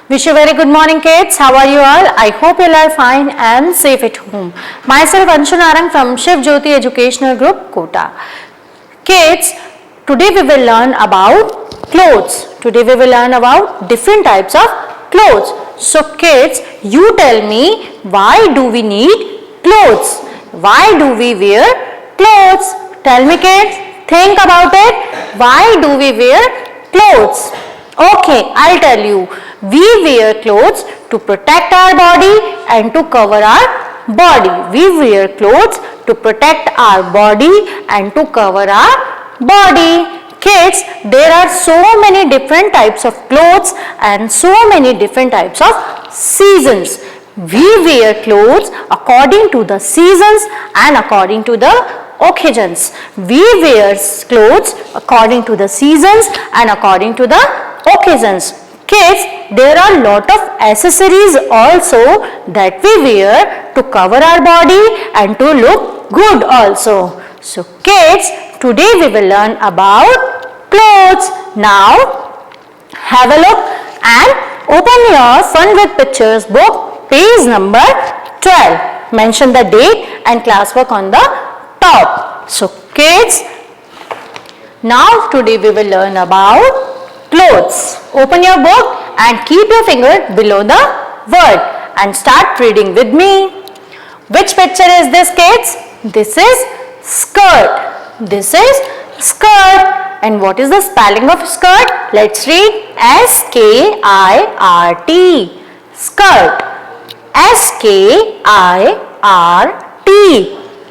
Wish you very good morning, kids. How are you all? I hope you all are fine and safe at home. Myself Anshu Narang from Shiv Jyoti Educational Group, Kota. Kids, today we will learn about clothes. Today we will learn about different types of clothes. So kids, you tell me, why do we need clothes? Why do we wear clothes? Tell me, kids. Think about it. Why do we wear clothes? Okay, I'll tell you. We wear clothes to protect our body and to cover our body. We wear clothes to protect our body and to cover our body. Kids, there are so many different types of clothes and so many different types of seasons. We wear clothes according to the seasons and according to the occasions. We wear clothes according to the seasons and according to the occasions. Kids, there are lot of accessories also that we wear to cover our body and to look good also. So kids, today we will learn about clothes. Now have a look and open your Fun with Pictures book, page number 12. Mention the date and classwork on the top. So kids, now today we will learn about clothes. Open your book and keep your finger below the word and start reading with me. Which picture is this, kids? This is skirt. This is skirt. And what is the spelling of skirt? Let's read. S-K-I-R-T. Skirt. S-K-I-R-T.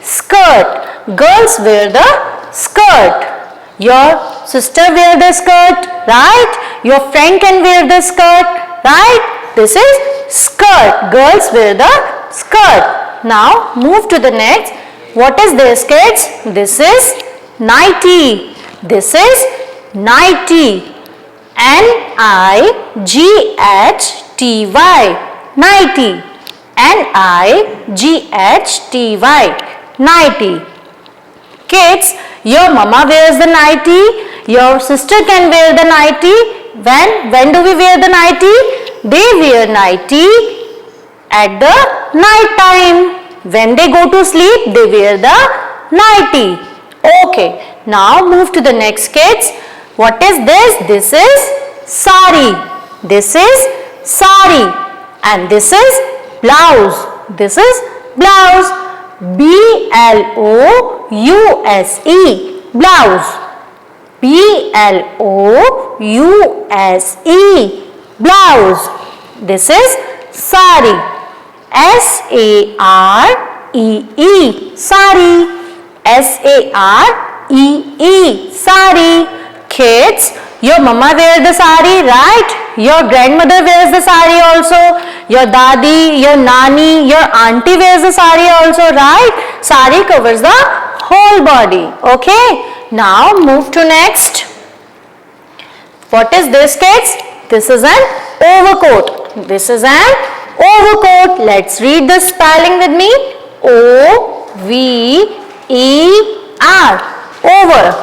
Skirt. Girls wear the skirt. Your sister wear the skirt, right? Your friend can wear the skirt, right? This is skirt. Girls wear the skirt. Now move to the next. What is this, kids? This is nightie. This is nightie. N-I-G-H-T-Y. Nightie. N-I-G-H-T-Y. Nightie. Kids, your mama wears the nightie, your sister can wear the nightie. When do we wear the nightie? They wear nightie at the night time. When they go to sleep, they wear the nightie. Okay, now move to the next, kids. What is this? This is sari. This is sari. And this is blouse. This is blouse. B-L-O-U-S-E, blouse. B-L-O-U-S-E, blouse. This is sari. S-A-R-E-E, sari. S-A-R-E-E, sari. Kids, your mama wears the sari, right? Your grandmother wears the sari also. Your dadi, your nani, your auntie wears the sari also, right? Sari covers the whole body. Okay. Now move to next. What is this, kids? This is an overcoat. This is an overcoat. Let's read the spelling with me. O-V-E-R. Over.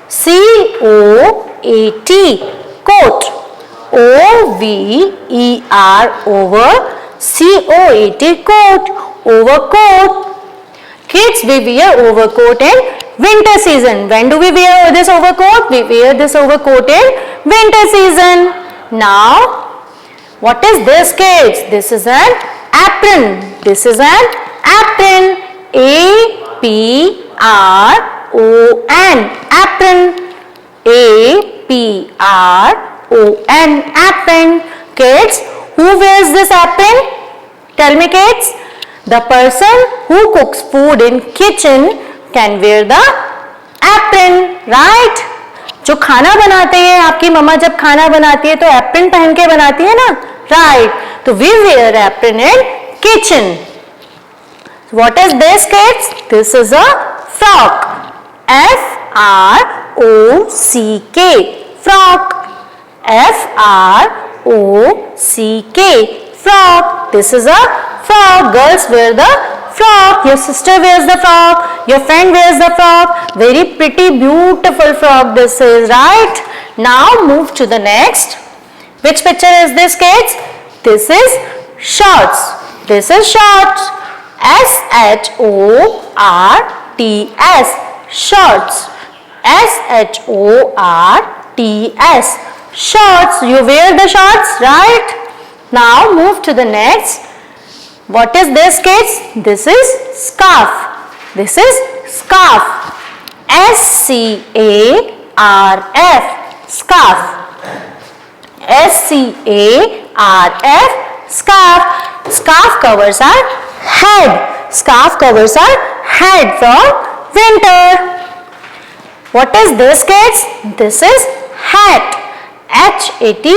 C-O-A-T. Coat. O-V-E-R. Over. C-O-A-T. Coat. Overcoat. Kids, we wear overcoat in winter season. When do we wear this overcoat? We wear this overcoat in winter season. Now, what is this, kids? This is an apron. This is an apron. A-P-R-O-N. Apron. A-P-R-O-N. Apron. Kids, who wears this apron? Tell me, kids. The person who cooks food in kitchen can wear the apron, right? जो खाना बनाते हैं, आपकी मम्मा जब खाना बनाती है तो एप्रन पहन के बनाती है ना, right? तो we wear apron in kitchen. What is this, kids? This is a frock. F-R-O-C-K. Frock. F-R-O-C-K. Frock. This is a frock. Girls wear the frock. Your sister wears the frock. Your friend wears the frock. Very pretty, beautiful frock this is, right? Now move to the next. Which picture is this, kids? This is shorts. This is shorts. S-H-O-R-T-S. Shorts. S-H-O-R-T-S. Shorts. You wear the shorts, right? Now move to the next. What is this, kids? This is scarf. This is scarf. S-C-A-R-F. Scarf. S-C-A-R-F. Scarf. Scarf covers our head. Scarf covers our head from winter. What is this, kids? This is hat. H-A-T.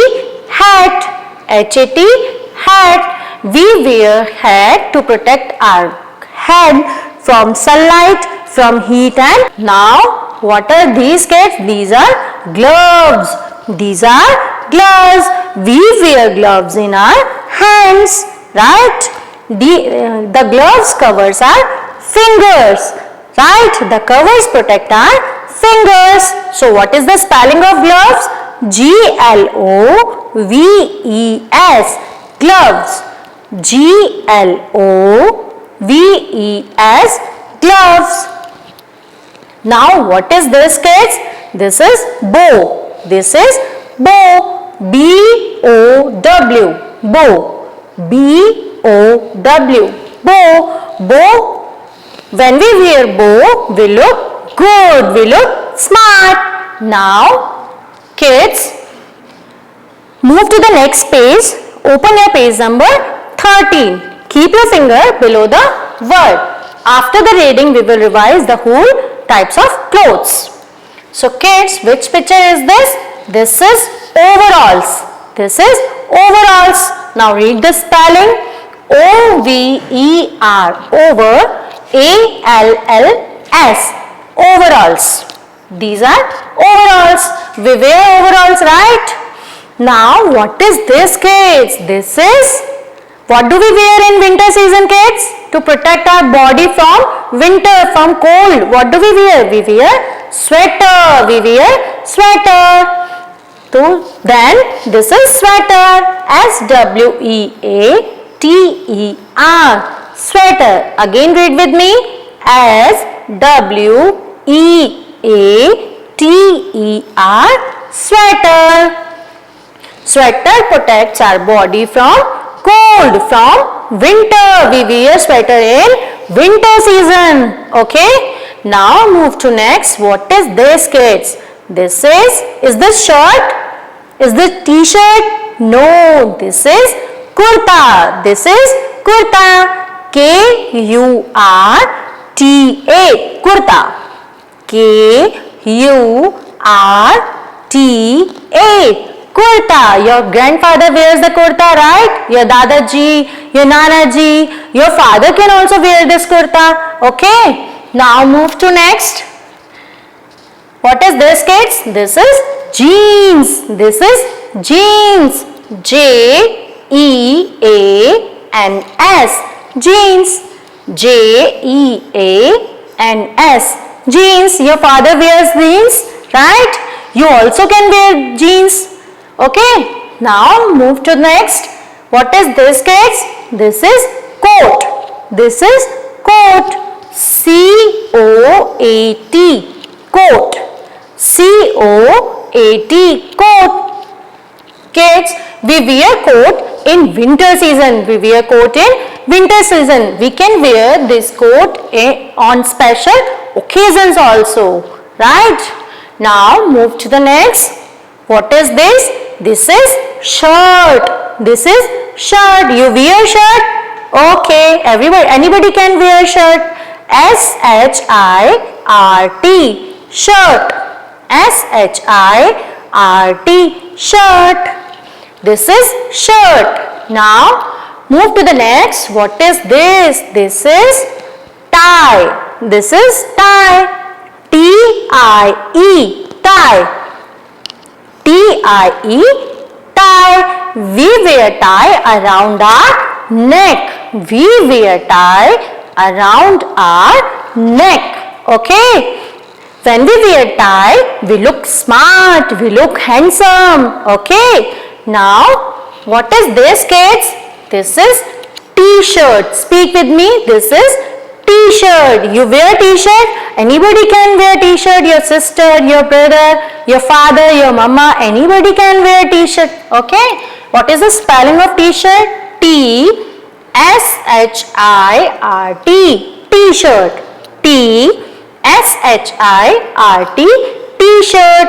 Hat. H-A-T. Hat. We wear hat to protect our head from sunlight, from heat, and now what are these, kids? These are gloves. These are gloves. We wear gloves in our hands, right? The gloves covers our fingers, right? The covers protect our fingers. So what is the spelling of gloves? G-L-O-V-E-S. Gloves. G-L-O-V-E-S. Gloves. Now what is this, kids? This is bow. This is bow. B-O-W. Bow. B-O-W. Bow. Bow. When we wear bow, we look good. We look smart. Now, kids, move to the next page. Open your page number 13. Keep your finger below the word. After the reading, we will revise the whole types of clothes. So kids, which picture is this? This is overalls. This is overalls. Now read the spelling. O-V-E-R. Over. A-L-L-S. Overalls. These are overalls. We wear overalls, right? Now what is this, kids? This is, what do we wear in winter season, kids? To protect our body from winter, from cold. What do we wear? We wear sweater. We wear sweater. So then this is sweater. S-W-E-A-T-E-R. Sweater. Again read with me. S-W-E-A-T-E-R. Sweater. Sweater protects our body from cold, from winter. We wear sweater in winter season. Okay. Now move to next. What is this, kids? This is this shirt? Is this t-shirt? No. This is kurta. This is kurta. K-U-R-T-A. Kurta. K-U-R-T-A. Kurta. Your grandfather wears the kurta, right? Your dadaji, your nanaji, your father can also wear this kurta. Okay. Now move to next. What is this, kids? This is jeans. This is jeans. J-E-A-N-S. Jeans. J-E-A-N-S. Jeans. Your father wears jeans, right? You also can wear jeans. Okay. Now move to next. What is this, kids? This is coat. This is coat. C-O-A-T. Coat. C-O-A-T. Coat. Kids, we wear coat in winter season. We wear coat in winter season. We can wear this coat on special occasions also. Right? Now move to the next. What is this? This is shirt. This is shirt. You wear shirt? Okay. Anybody can wear shirt. S-H-I-R-T. Shirt. S-H-I-R-T. Shirt. This is shirt. Now move to the next. What is this? This is tie. This is tie. T-I-E. Tie. T-I-E. Tie. We wear tie around our neck. We wear tie around our neck. Okay. When we wear tie, we look smart. We look handsome. Okay. Now what is this, kids? This is T-shirt. Speak with me. This is T-shirt. You wear T-shirt? Anybody can wear T-shirt. Your sister, your brother, your father, your mama, anybody can wear T-shirt. Okay? What is the spelling of T-shirt? T-S-H-I-R-T. T-shirt. T-S-H-I-R-T. T-shirt.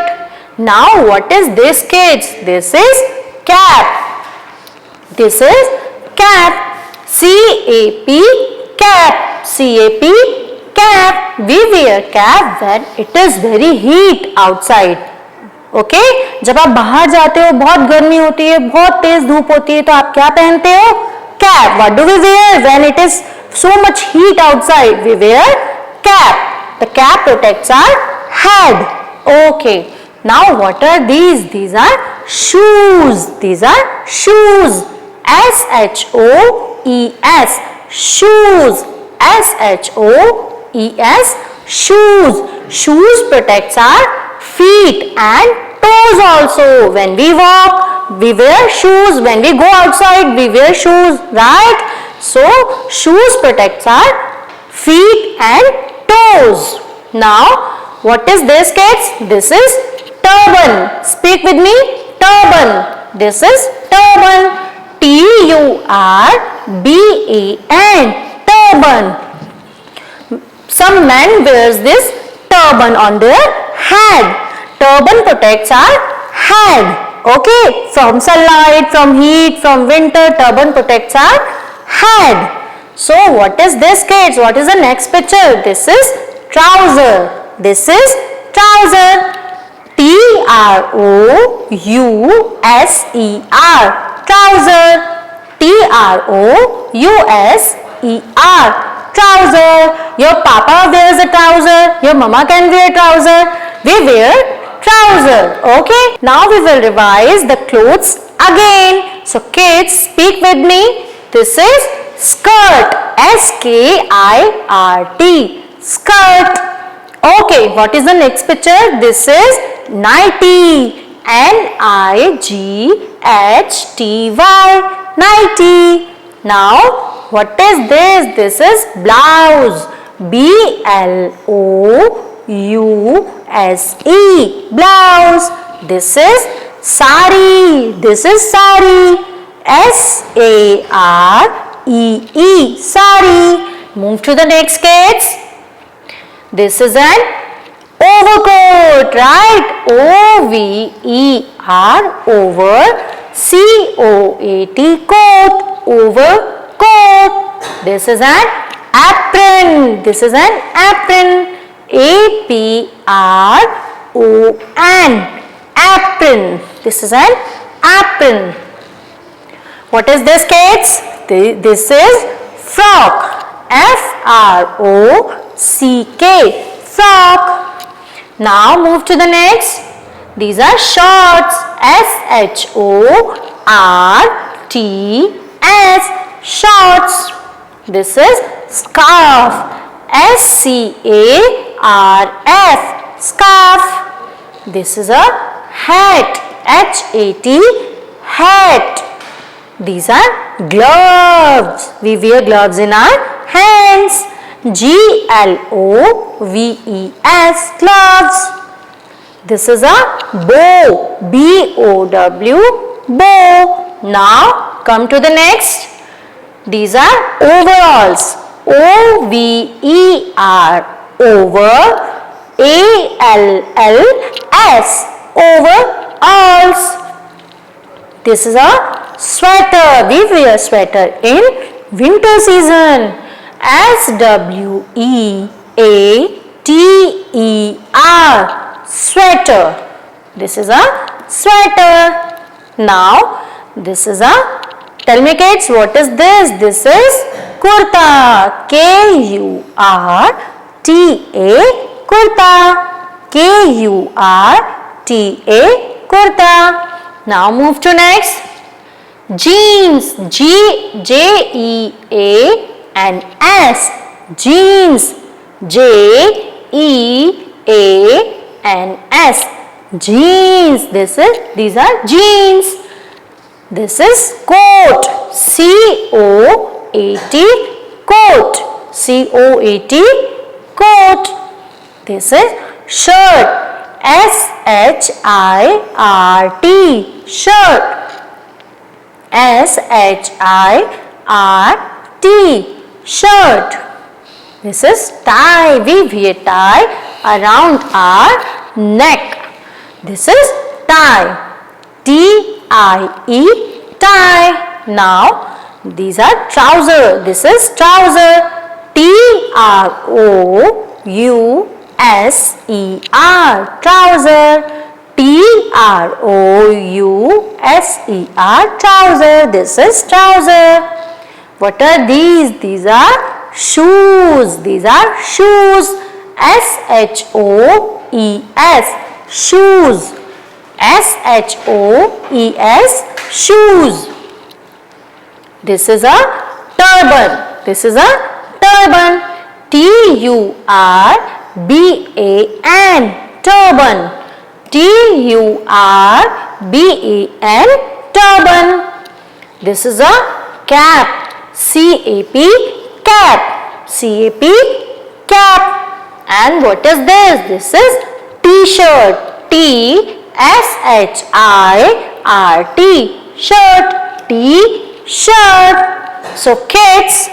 Now what is this, kids? This is cap. This is cap. C-A-P. Cap. C-A-P. Cap. We wear cap when it is very heat outside. Okay जब आप बाहर जाते हो, बहुत गर्मी होती है, बहुत तेज धूप होती है, तो आप क्या पहनते हो? Cap. What do we wear when it is so much heat outside? We wear cap. The cap protects our head. Okay, now what are these? These are shoes. These are shoes. S-H-O-E-S. shoes. S-H-O-E-S. shoes. Shoes protects our feet and toes also. When we walk, we wear shoes. When we go outside, we wear shoes, right? So shoes protects our feet and toes. Now what is this, kids? This is turban. Speak with me. Turban. This is turban. T-U-R-B-A-N. Turban. Some men wears this turban on their head. Turban protects our head. Okay, from sunlight, from heat, from winter, turban protects our head. So what is this, kids? What is the next picture? This is trouser. This is trouser. T-R-O-U-S-E-R. Trouser. T-R-O-U-S-E-R. Trouser. Your papa wears a trouser. Your mama can wear trouser. We wear trouser. Okay. Now we will revise the clothes again. So kids, speak with me. This is skirt. S-K-I-R-T. Skirt. Okay. What is the next picture? This is nightie. N-I-G-H-T-Y. Nightie. Now what is this? This is blouse. B-L-O-U-S-E. Blouse. This is sari. This is sari. S-A-R-E-E. Sari. Move to the next, kids. This is an overcoat, right? O-V-E-R. Over. C-O-A-T. Coat. Overcoat. This is an apron. This is an apron. A-P-R-O-N. Apron. This is an apron. What is this, kids? This is frock. F-R-O-C-K. Frock. Now move to the next. These are shorts. S-H-O-R-T-S. Shorts. This is scarf. S-C-A-R-F. Scarf. This is a hat. H-A-T. Hat. These are gloves. We wear gloves in our hands. G-L-O-V-E-S. Gloves. This is a bow. B-O-W. Bow. Now come to the next. These are overalls. O-V-E-R. Over. A-L-L-S. Overalls. This is a sweater. We wear sweater in winter season. S-W-E-A-T-E-R. Sweater. This is a sweater. Now this is a, tell me kids, what is this? This is kurta. K-U-R-T-A. Kurta. K-U-R-T-A. Kurta. Now move to next. Jeans. G-J-E-A-N-S. Jeans. J-E-A-N-S. Jeans. These are jeans. This is coat. C-O-A-T, coat. C-O-A-T, coat. This is shirt. S-H-I-R-T, shirt. S-H-I-R-T, shirt. This is tie. We wear tie around our neck. This is tie. T-I-E, tie. Now these are trouser. This is trouser. T-R-O-U-S-E-R, trouser. T-R-O-U-S-E-R, trouser. This is trouser. What are these? These are shoes. These are shoes. S-H-O-E-S, shoes. S-H-O-E-S, shoes. This is a turban. This is a turban. T-U-R-B-A-N, turban. T-U-R-B-A-N, turban. This is a cap. C-A-P, cap. C-A-P, cap. And what is this? This is t-shirt. T-S-H-I-R-T, shirt. T-shirt. So kids,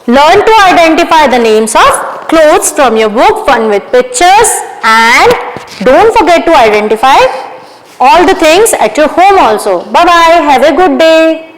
learn to identify the names of clothes from your book Fun with Pictures, and don't forget to identify all the things at your home also. Bye bye. Have a good day.